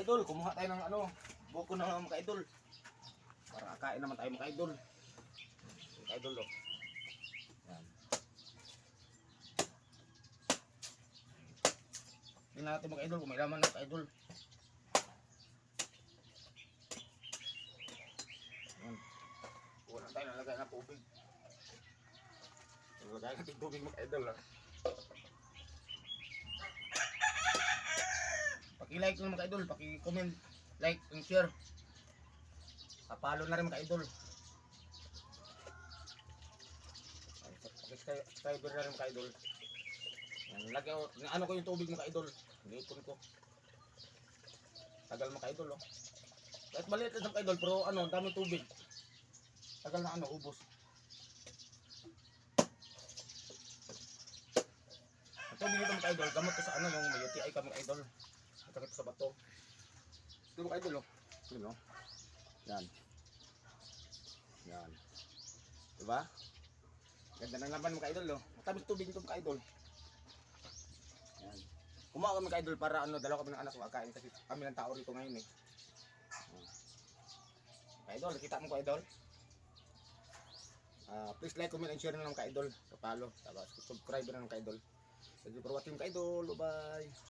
mga idol, kumuha tayo ng ano, buko na mga idol. Para kain naman tayo mga idol. Mga idol oh. Yan. Tingnan natin mga idol kung may laman ng idol. Yan. Wala tayo nalagay na tubig. Nalagay natin tubig mga idol ah. Paki-like lang mga idol, paki-comment, like and share. Kapalo na rin mga idol. Paki-subscriber na rin mga idol. Lagyan ano ko yung tubig mga idol. Nipon ko. Tagal mga idol oh. Kahit maliit lang mga idol pero ano, daming tubig. Tagal na ano, ubos. Ang tubig nito mga idol, gamot ko sa ano yung may UTI ka mga idol. Sakit sa bato. Ito mga idol oh. Yun oh. Yan. Yan. Diba? Ganda ng laban mga idol oh. Matamis tubig nito mga idol. Yan. Kumuha kami mga idol para ano, dalawa kami ng anak ko kakain kasi kami ng tao rito ngayon eh. Mga idol, nakita mo mga idol? Please like, comment, and share na lang mga idol. Kapalo. Tapos subscribe na lang mga idol. Thank you for watching mga idol. Bye-bye.